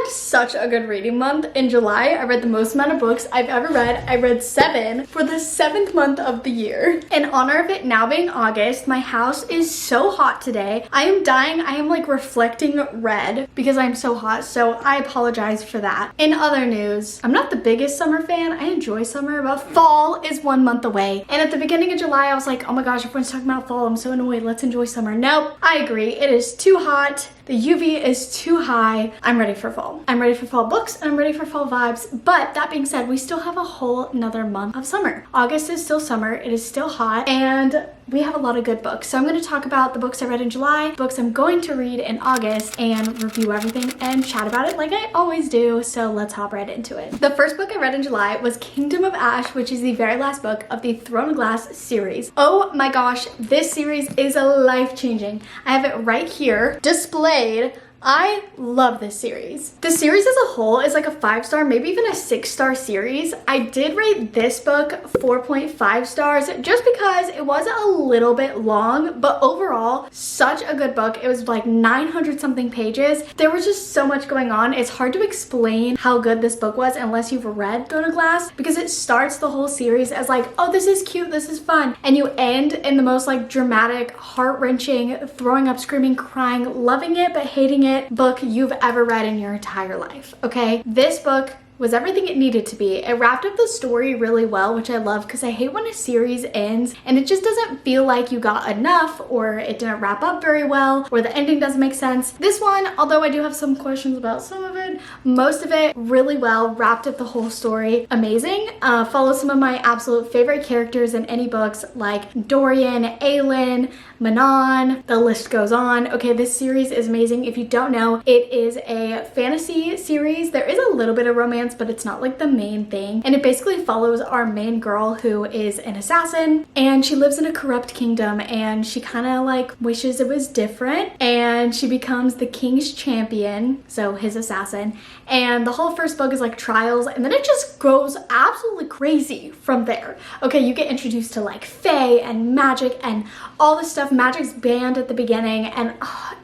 had such a good reading month. In July, I read the most amount of books I've ever read. I read 7 for the 7th month of the year. In honor of it now being August, my house is so hot today. I am dying. I am like reflecting red because I'm so hot, so I apologize for that. In other news, I'm not the biggest summer fan. I enjoy summer, but fall is 1 month away. And at the beginning of July, I was like, oh my gosh, everyone's talking about fall. I'm so annoyed. Let's enjoy summer. Nope, I agree. It is too hot. The UV is too high. I'm ready for fall. I'm ready for fall books and I'm ready for fall vibes. But that being said, we still have a whole another month of summer. August is still summer. It is still hot and we have a lot of good books. So I'm going to talk about the books I read in July, books I'm going to read in August, and review everything and chat about it like I always do. So let's hop right into it. The first book I read in July was Kingdom of Ash, which is the very last book of the Throne of Glass series. Oh my gosh, this series is life-changing. I have it right here displayed. I love this series. The series as a whole is like a 5-star, maybe even a 6-star series. I did rate this book 4.5 stars just because it was a little bit long, but overall, such a good book. It was like 900 something pages. There was just so much going on. It's hard to explain how good this book was unless you've read Throne of Glass, because it starts the whole series as like, oh, this is cute, this is fun. And you end in the most like dramatic, heart-wrenching, throwing up, screaming, crying, loving it, but hating it book you've ever read in your entire life, okay? This book was everything it needed to be. It wrapped up the story really well, which I love because I hate when a series ends and it just doesn't feel like you got enough, or it didn't wrap up very well, or the ending doesn't make sense. This one, although I do have some questions about some of it, most of it really well, wrapped up the whole story. Amazing. Follows some of my absolute favorite characters in any books like Dorian, Aelin, Manon, the list goes on. Okay, this series is amazing. If you don't know, it is a fantasy series. There is a little bit of romance, but it's not like the main thing. And it basically follows our main girl who is an assassin and she lives in a corrupt kingdom and she kind of like wishes it was different, and she becomes the king's champion, so his assassin. And the whole first book is like trials, and then it just goes absolutely crazy from there. Okay, you get introduced to like fae and magic and all this stuff. Magic's banned at the beginning, and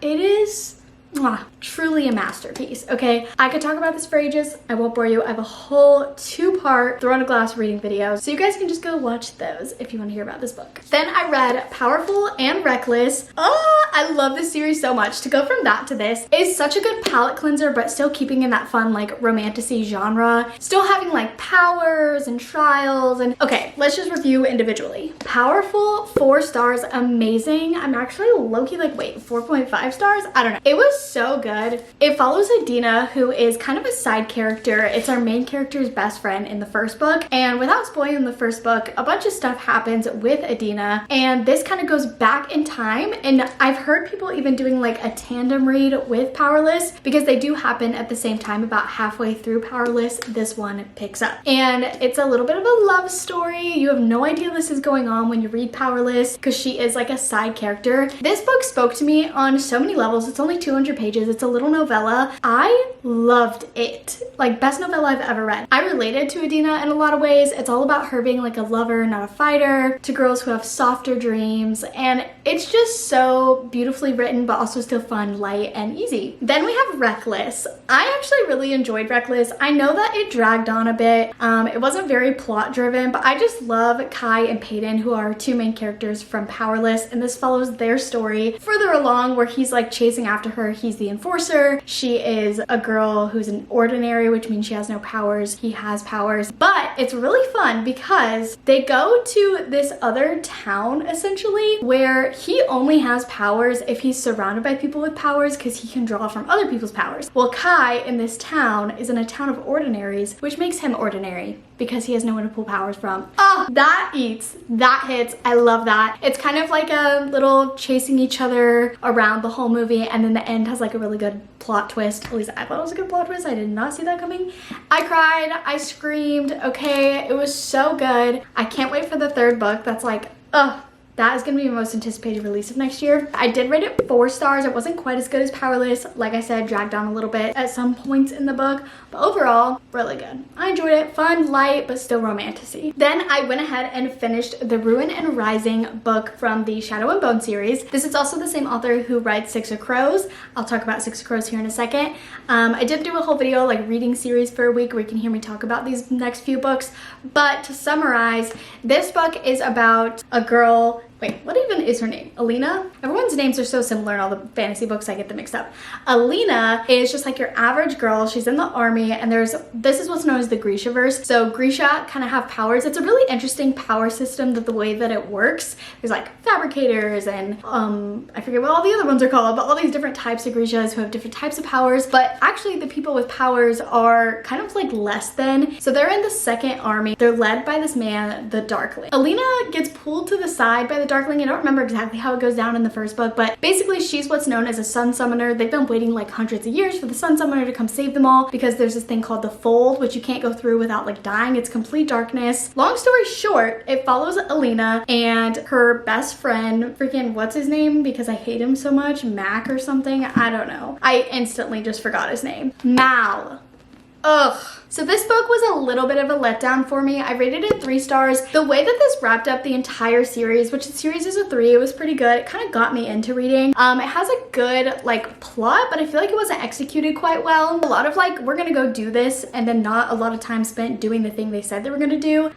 it is truly a masterpiece, okay? I could talk about this for ages. I won't bore you. I have a whole 2-part Throne of Glass reading video, so you guys can just go watch those if you want to hear about this book. Then I read Powerful and Reckless. I love this series so much. To go from that to this is such a good palate cleanser, but still keeping in that fun like romantasy genre, still having like powers and trials. And okay, let's just review individually. Powerful, 4 stars, amazing. I'm actually low-key like, wait, 4.5 stars? I don't know. It was so good. It follows Adina, who is kind of a side character. It's our main character's best friend in the first book, and without spoiling the first book, a bunch of stuff happens with Adina, and this kind of goes back in time. And I've heard people even doing like a tandem read with Powerless, because they do happen at the same time. About halfway through Powerless, this one picks up, and it's a little bit of a love story. You have no idea this is going on when you read Powerless because she is like a side character. This book spoke to me on so many levels. It's only 200 pages. It's a little novella. I loved it. Like, best novella I've ever read. I related to Adina in a lot of ways. It's all about her being like a lover, not a fighter, to girls who have softer dreams, and it's just so beautifully written, but also still fun, light, and easy. Then we have Reckless. I actually really enjoyed Reckless. I know that it dragged on a bit. It wasn't very plot driven, but I just love Kai and Peyton, who are 2 main characters from Powerless, and this follows their story further along where he's like chasing after her. He's the enforcer. She is a girl who's an ordinary, which means she has no powers. He has powers. But it's really fun because they go to this other town essentially where he only has powers if he's surrounded by people with powers, because he can draw from other people's powers. Well, Kai in this town is in a town of ordinaries, which makes him ordinary because he has no one to pull powers from. Oh, that eats. That hits. I love that. It's kind of like a little chasing each other around the whole movie, and then the end has like a really good plot twist. At least I thought it was a good plot twist. I did not see that coming. I cried. I screamed. Okay, it was so good. I can't wait for the 3rd book. That's like, That is going to be my most anticipated release of next year. I did rate it 4 stars. It wasn't quite as good as Powerless. Like I said, dragged down a little bit at some points in the book, but overall, really good. I enjoyed it. Fun, light, but still romantic-y. Then I went ahead and finished the Ruin and Rising book from the Shadow and Bone series. This is also the same author who writes Six of Crows. I'll talk about Six of Crows here in a second. I did do a whole video, like reading series for a week where you can hear me talk about these next few books, but to summarize, this book is about a girl. Wait, what even is her name? Alina? Everyone's names are so similar in all the fantasy books, I get them mixed up. Alina is just like your average girl. She's in the army, and this is what's known as the Grishaverse. So Grisha kind of have powers. It's a really interesting power system, that the way that it works. There's like fabricators and I forget what all the other ones are called, but all these different types of Grishas who have different types of powers. But actually the people with powers are kind of like less than. So they're in the second army. They're led by this man, the Darkling. Alina gets pulled to the side by the Darkling. I don't remember exactly how it goes down in the first book, but basically she's what's known as a sun summoner. They've been waiting like hundreds of years for the sun summoner to come save them all, because there's this thing called the Fold, which you can't go through without like dying. It's complete darkness. Long story short, it follows Alina and her best friend, freaking what's his name, because I hate him so much, Mac or something, I don't know. I instantly just forgot his name. Mal. Ugh. So this book was a little bit of a letdown for me. I rated it 3 stars. The way that this wrapped up the entire series, which the series is a 3, it was pretty good. It kind of got me into reading. It has a good like plot, but I feel like it wasn't executed quite well. A lot of like, we're gonna go do this, and then not a lot of time spent doing the thing they said they were gonna do.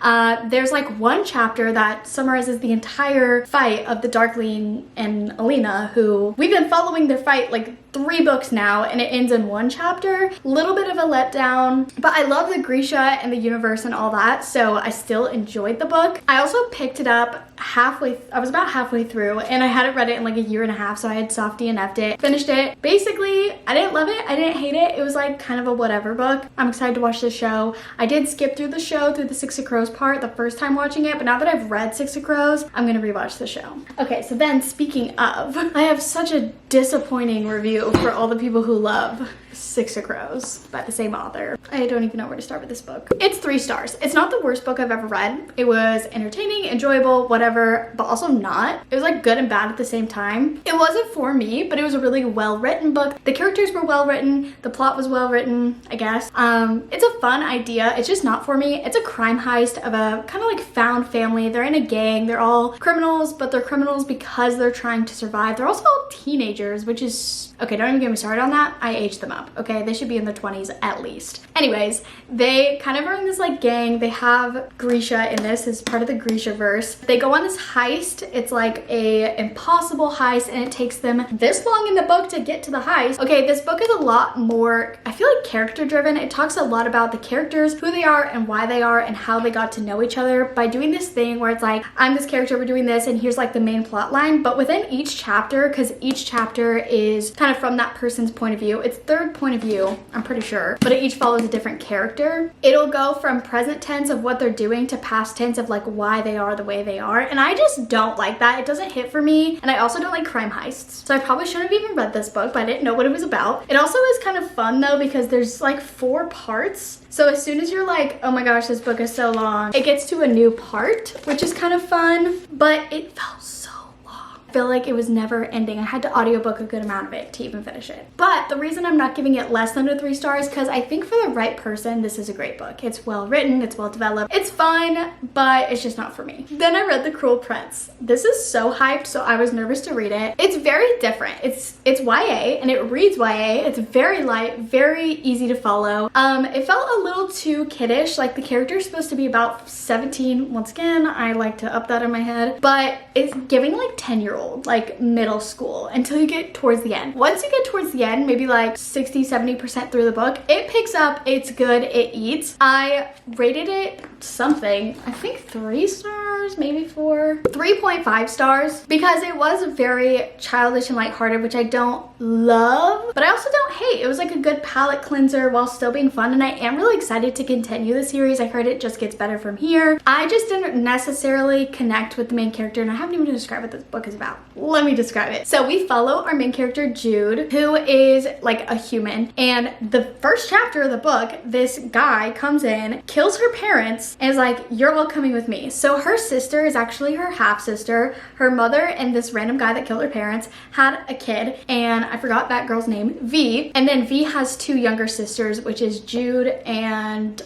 There's like one chapter that summarizes the entire fight of the Darkling and Alina, who we've been following their fight like 3 books now, and it ends in 1 chapter. Little bit of a letdown, but I love the Grisha and the universe and all that, so I still enjoyed the book. I also picked it up I was about halfway through, and I hadn't read it in like a year and a half, so I had soft DNF'd it. Finished it. Basically, I didn't love it. I didn't hate it. It was like kind of a whatever book. I'm excited to watch the show. I did skip through the show, through the Six of Crows part the first time watching it, but now that I've read Six of Crows, I'm gonna rewatch the show. Okay, so then speaking of, I have such a disappointing review for all the people who love Six of Crows by the same author. I don't even know where to start with this book. It's 3 stars. It's not the worst book I've ever read. It was entertaining, enjoyable, whatever, but also not. It was like good and bad at the same time. It wasn't for me, but it was a really well-written book. The characters were well-written. The plot was well-written, I guess. It's a fun idea. It's just not for me. It's a crime heist of a kind of like found family. They're in a gang. They're all criminals, but they're criminals because they're trying to survive. They're also all teenagers, which is, okay, don't even get me started on that. I aged them up, okay? They should be in their 20s at least. Anyways, they kind of are in this like gang. They have Grisha in this as part of the Grishaverse. They go on this heist. It's like a impossible heist, and it takes them this long in the book to get to the heist. Okay, this book is a lot more, I feel like, character driven. It talks a lot about the characters, who they are and why they are and how they got to know each other by doing this thing where it's like, I'm this character, we're doing this, and here's like the main plot line. But within each chapter, because each chapter is kind of from that person's point of view, it's third point of view, I'm pretty sure, but it each follows a different character. It'll go from present tense of what they're doing to past tense of like why they are the way they are, and I just don't like that. It doesn't hit for me, and I also don't like crime heists, so I probably shouldn't have even read this book, but I didn't know what it was about. It also is kind of fun though, because there's like 4 parts. So as soon as you're like, oh my gosh, this book is so long, it gets to a new part, which is kind of fun, but it felt so long. I feel like it was never ending. I had to audiobook a good amount of it to even finish it. But the reason I'm not giving it less than a 3 stars, because I think for the right person, this is a great book. It's well written, it's well developed, it's fun, but it's just not for me. Then I read The Cruel Prince. This is so hyped, so I was nervous to read it. It's very different. It's YA, and it reads YA. It's very light, very easy to follow. It felt a little too kiddish. Like the character is supposed to be about 17. Once again, I like to up that in my head, but it's giving like 10-year-old, like middle school, until you get towards the end. Once you get towards the end, maybe like 60-70% through the book, it picks up, it's good, it eats. I rated it something, I think 3 stars, maybe 4, 3.5 stars, because it was very childish and lighthearted, which I don't love, but I also don't hate. It was like a good palate cleanser while still being fun, and I am really excited to continue the series. I heard it just gets better from here. I just didn't necessarily connect with the main character, and I haven't even described what this book is about. yeah, let me describe it. So we follow our main character Jude, who is like a human, and the first chapter of the book, this guy comes in, kills her parents, and is like, you're all coming with me. So her sister is actually her half-sister. Her mother and this random guy that killed her parents had a kid, and I forgot that girl's name, V. And then V has two younger sisters, which is Jude and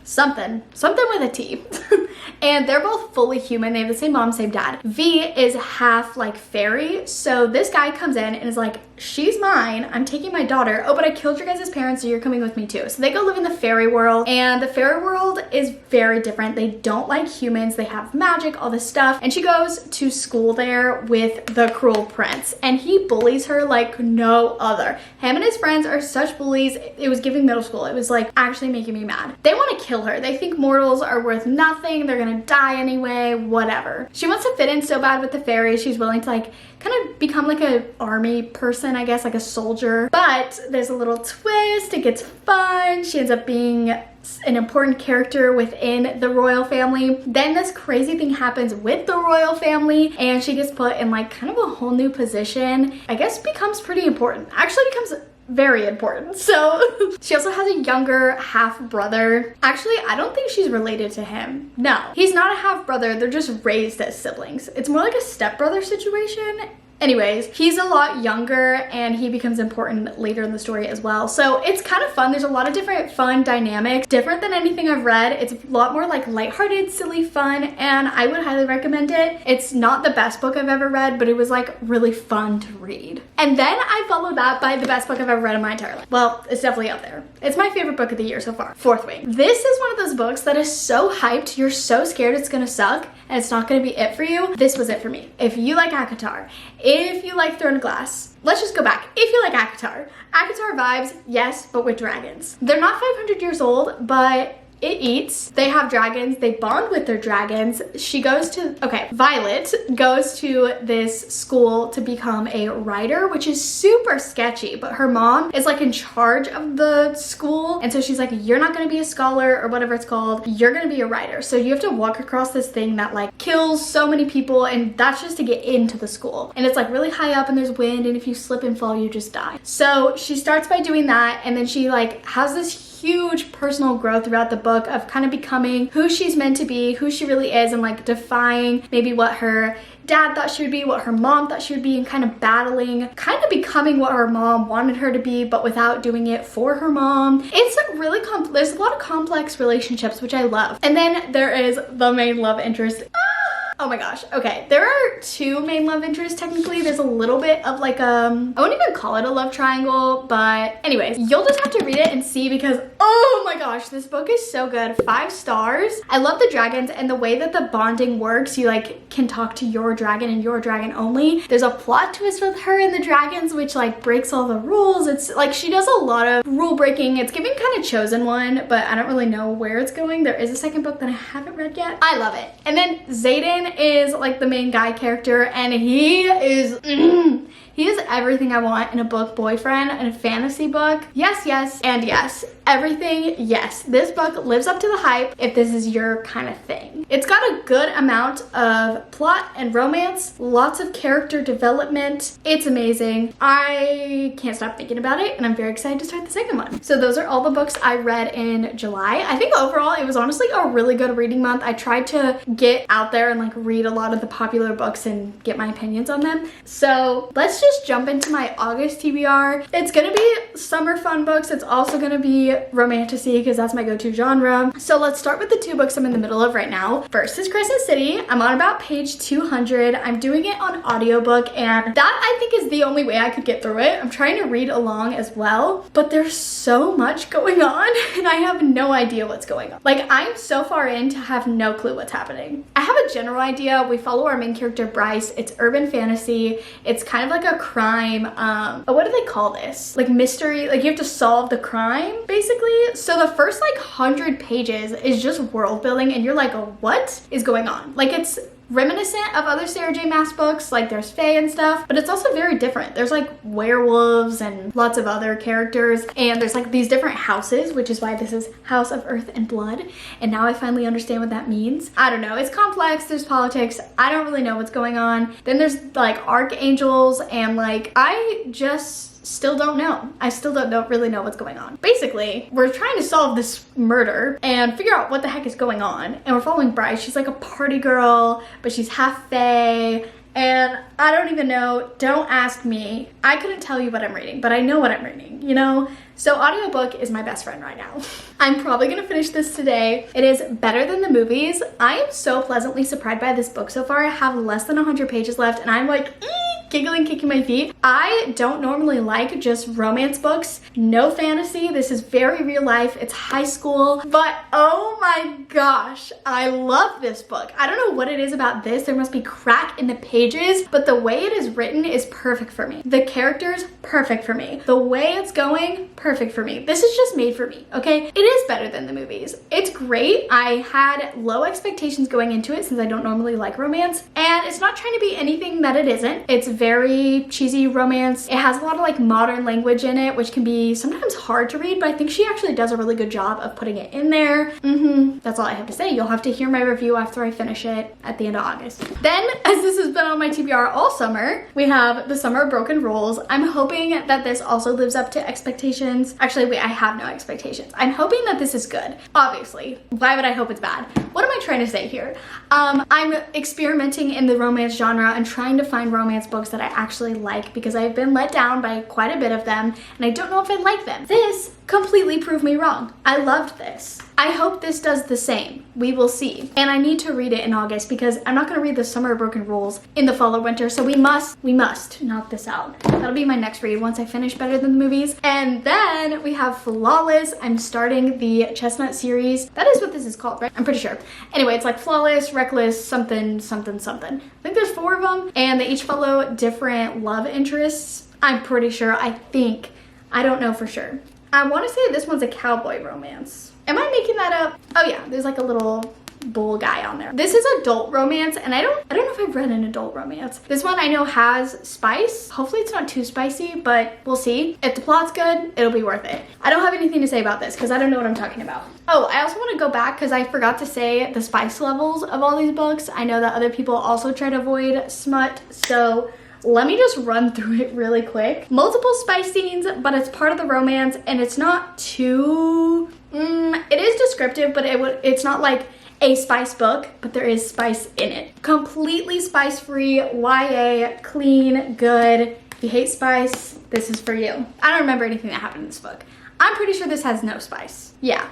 something with a T. And they're both fully human. They have the same mom, same dad. V is half like fairy. So this guy comes in and is like, she's mine. I'm taking my daughter. Oh, but I killed your guys' parents, so you're coming with me too. So they go live in the fairy world, and the fairy world is very different. They don't like humans. They have magic, all this stuff. And she goes to school there with the cruel prince, and he bullies her like no other. Him and his friends are such bullies. It was giving middle school. It was like actually making me mad. They want to kill her. They think mortals are worth nothing. They're gonna die anyway, whatever. She wants to fit in so bad with the fairies. She's willing to like kind of become like a army person, I guess, like a soldier. But there's a little twist. It gets fun. She ends up being an important character within the royal family. Then this crazy thing happens with the royal family, and she gets put in like kind of a whole new position. I guess becomes pretty important. Actually becomes very important. So she also has a younger half brother. Actually, I don't think she's related to him. No, he's not a half brother. They're just raised as siblings. It's more like a stepbrother situation. Anyways, he's a lot younger and he becomes important later in the story as well. So it's kind of fun. There's a lot of different fun dynamics, different than anything I've read. It's a lot more like lighthearted, silly fun, and I would highly recommend it. It's not the best book I've ever read, but it was like really fun to read. And then I followed that by the best book I've ever read in my entire life. Well, it's definitely up there. It's my favorite book of the year so far. Fourth Wing. This is one of those books that is so hyped, you're so scared it's gonna suck and it's not gonna be it for you. This was it for me. If you like ACOTAR, if you like Throne of Glass, let's just go back. If you like ACOTAR vibes, yes, but with dragons. They're not 500 years old, but it eats. They have dragons. They bond with their dragons. Violet goes to this school to become a writer, which is super sketchy, but her mom is like in charge of the school. And so she's like, you're not gonna be a scholar or whatever it's called. You're gonna be a writer. So you have to walk across this thing that like kills so many people, and that's just to get into the school. And it's like really high up and there's wind, and if you slip and fall, you just die. So she starts by doing that, and then she like has this huge personal growth throughout the book of kind of becoming who she's meant to be, who she really is, and like defying maybe what her dad thought she would be, what her mom thought she would be, and kind of battling, kind of becoming what her mom wanted her to be, but without doing it for her mom. It's really there's a lot of complex relationships, which I love. And then there is the main love interest. Oh my gosh. Okay, there are two main love interests technically. There's a little bit of like I wouldn't even call it a love triangle, but anyways, you'll just have to read it and see, because oh my gosh, this book is so good. 5 stars. I love the dragons and the way that the bonding works. You like can talk to your dragon and your dragon only. There's a plot twist with her and the dragons, which like breaks all the rules. It's like she does a lot of rule breaking. It's giving kind of Chosen One, but I don't really know where it's going. There is a second book that I haven't read yet. I love it. And then Xaden is like the main guy character, and he is he is everything I want in a book boyfriend and a fantasy book. Yes, yes, and yes. Everything, yes. This book lives up to the hype if this is your kind of thing. It's got a good amount of plot and romance, lots of character development. It's amazing. I can't stop thinking about it, and I'm very excited to start the second one. So those are all the books I read in July. I think overall it was honestly a really good reading month. I tried to get out there and like read a lot of the popular books and get my opinions on them. So let's just jump into my August TBR. It's gonna be summer fun books. It's also gonna be romantasy because that's my go-to genre. So let's start with the 2 books I'm in the middle of right now. First is Crescent City. I'm on about page 200. I'm doing it on audiobook, and that I think is the only way I could get through it. I'm trying to read along as well, but there's so much going on and I have no idea what's going on. Like, I'm so far in to have no clue what's happening. I have a general idea. We follow our main character Bryce. It's urban fantasy. It's kind of like a crime, what do they call this? Like mystery, like you have to solve the crime basically. So the first like 100 pages is just world building, and you're like, what is going on? Like, it's reminiscent of other Sarah J Maas books, like there's fae and stuff, but it's also very different. There's like werewolves and lots of other characters, and there's like these different houses, which is why this is House of Earth and Blood, and now I finally understand what that means. I don't know, it's complex, there's politics, I don't really know what's going on. Then there's like archangels, and like I just still don't know. I still don't really know what's going on. Basically, we're trying to solve this murder and figure out what the heck is going on. And we're following Bryce. She's like a party girl, but she's half fae. And I don't even know. Don't ask me. I couldn't tell you what I'm reading, but I know what I'm reading, you know? So audiobook is my best friend right now. I'm probably gonna finish this today. It is better than the movies. I am so pleasantly surprised by this book so far. I have less than 100 pages left, and I'm like, giggling, kicking my feet. I don't normally like just romance books. No fantasy. This is very real life. It's high school. But oh my gosh, I love this book. I don't know what it is about this. There must be crack in the pages, but the way it is written is perfect for me. The characters, perfect for me. The way it's going, perfect for me. This is just made for me, okay? It is better than the movies. It's great. I had low expectations going into it since I don't normally like romance, and it's not trying to be anything that it isn't. It's very cheesy romance. It has a lot of like modern language in it, which can be sometimes hard to read, but I think she actually does a really good job of putting it in there. That's all I have to say. You'll have to hear my review after I finish it at the end of August. Then, as this has been on my TBR all summer, we have The Summer of Broken Rules. I'm hoping that this also lives up to expectations. Actually, wait, I have no expectations. I'm hoping that this is good. Obviously, why would I hope it's bad? What am I trying to say here? I'm experimenting in the romance genre and trying to find romance books that I actually like, because I've been let down by quite a bit of them and I don't know if I like them. This completely proved me wrong. I loved this. I hope this does the same. We will see. And I need to read it in August because I'm not going to read The Summer of Broken Rules in the fall or winter, so we must knock this out. That'll be my next read once I finish Better Than the Movies. And then we have Flawless. I'm starting the Chestnut series. That is what this is called, right? I'm pretty sure. Anyway, it's like Flawless, Reckless, something, something, something. I think there's 4 of them, and they each follow different love interests. I'm pretty sure. I don't know for sure. I want to say this one's a cowboy romance. Am I making that up? Oh yeah, there's like a little bull guy on there. This is adult romance, and I don't know if I've read an adult romance. This one I know has spice. Hopefully it's not too spicy, but we'll see. If the plot's good, it'll be worth it. I don't have anything to say about this because I don't know what I'm talking about. Oh, I also want to go back because I forgot to say the spice levels of all these books. I know that other people also try to avoid smut, so let me just run through it really quick. Multiple spice scenes, but it's part of the romance, and it's not too... it is descriptive, but it's not like a spice book, but there is spice in it. Completely spice-free, YA, clean, good. If you hate spice, this is for you. I don't remember anything that happened in this book. I'm pretty sure this has no spice. Yeah,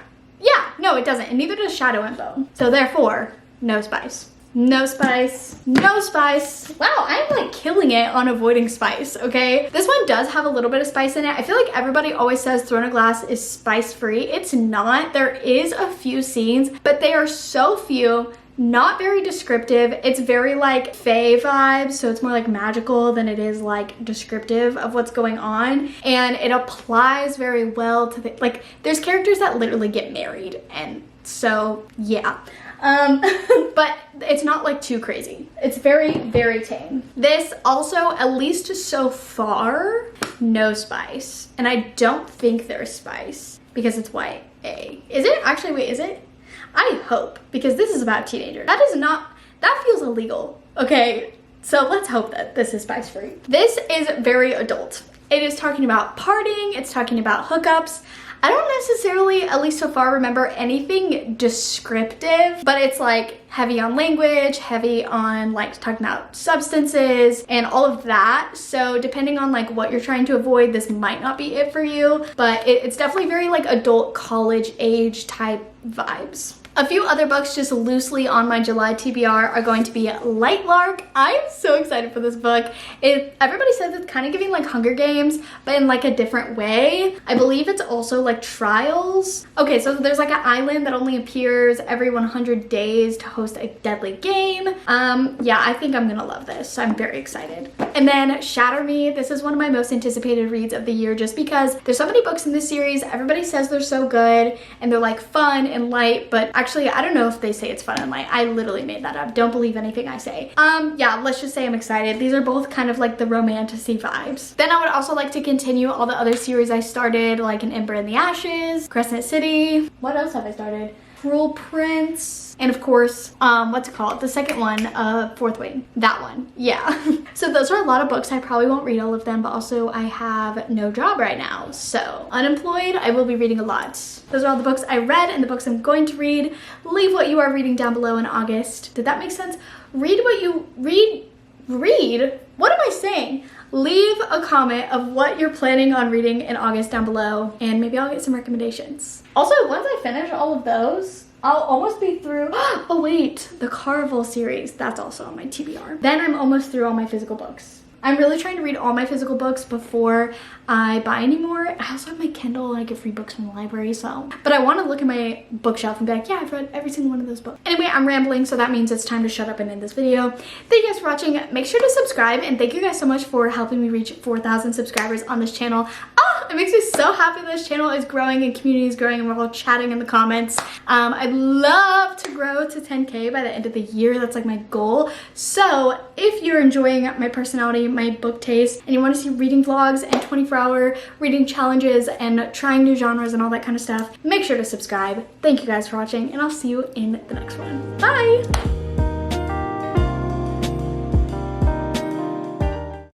no, it doesn't, and neither does Shadow and Bone. So therefore, no spice. No spice, no spice. Wow, I'm like killing it on avoiding spice, okay? This one does have a little bit of spice in it. I feel like everybody always says Throne of Glass is spice-free. It's not. There is a few scenes, but they are so few, not very descriptive. It's very like fae vibes, so it's more like magical than it is like descriptive of what's going on. And it applies very well to the, like, there's characters that literally get married, and so yeah. But it's not like too crazy. It's very, very tame. This also, at least so far, no spice. And I don't think there's spice because it's YA. Is it? Actually, wait, is it? I hope, because this is about teenagers. That feels illegal, okay? So let's hope that this is spice free. This is very adult. It is talking about partying, it's talking about hookups. I don't necessarily, at least so far, remember anything descriptive, but it's like heavy on language, heavy on like talking about substances and all of that. So depending on like what you're trying to avoid, this might not be it for you, but it's definitely very like adult college age type vibes. A few other books just loosely on my July TBR are going to be Light Lark. I'm so excited for this book. Everybody says it's kind of giving like Hunger Games, but in like a different way. I believe it's also like trials. Okay, so there's like an island that only appears every 100 days to host a deadly game. Yeah, I think I'm gonna love this. I'm very excited. And then Shatter Me. This is one of my most anticipated reads of the year just because there's so many books in this series. Everybody says they're so good and they're like fun and light, but Actually, I don't know if they say it's fun and light. I literally made that up. Don't believe anything I say. Yeah, let's just say I'm excited. These are both kind of like the romantasy vibes. Then I would also like to continue all the other series I started, like An Ember in the Ashes, Crescent City. What else have I started? Cruel Prince, and of course, what's it called? The second one, Fourth Wing. That one, yeah. So those are a lot of books. I probably won't read all of them, but also I have no job right now. So unemployed, I will be reading a lot. Those are all the books I read and the books I'm going to read. Leave what you are reading down below in August. Did that make sense? Read what you read. What am I saying? Leave a comment of what you're planning on reading in August down below, and maybe I'll get some recommendations. Also, once I finish all of those, I'll almost be through, oh wait, the Carvel series, that's also on my TBR. Then I'm almost through all my physical books. I'm really trying to read all my physical books before I buy any more. I also have my Kindle and I get free books from the library, so. But I want to look at my bookshelf and be like, yeah, I've read every single one of those books. Anyway, I'm rambling, so that means it's time to shut up and end this video. Thank you guys for watching. Make sure to subscribe, and thank you guys so much for helping me reach 4,000 subscribers on this channel. It makes me so happy this channel is growing and community is growing and we're all chatting in the comments. I'd love to grow to 10K by the end of the year. That's like my goal. So if you're enjoying my personality, my book taste, and you want to see reading vlogs and 24-hour reading challenges and trying new genres and all that kind of stuff, make sure to subscribe. Thank you guys for watching, and I'll see you in the next one. Bye!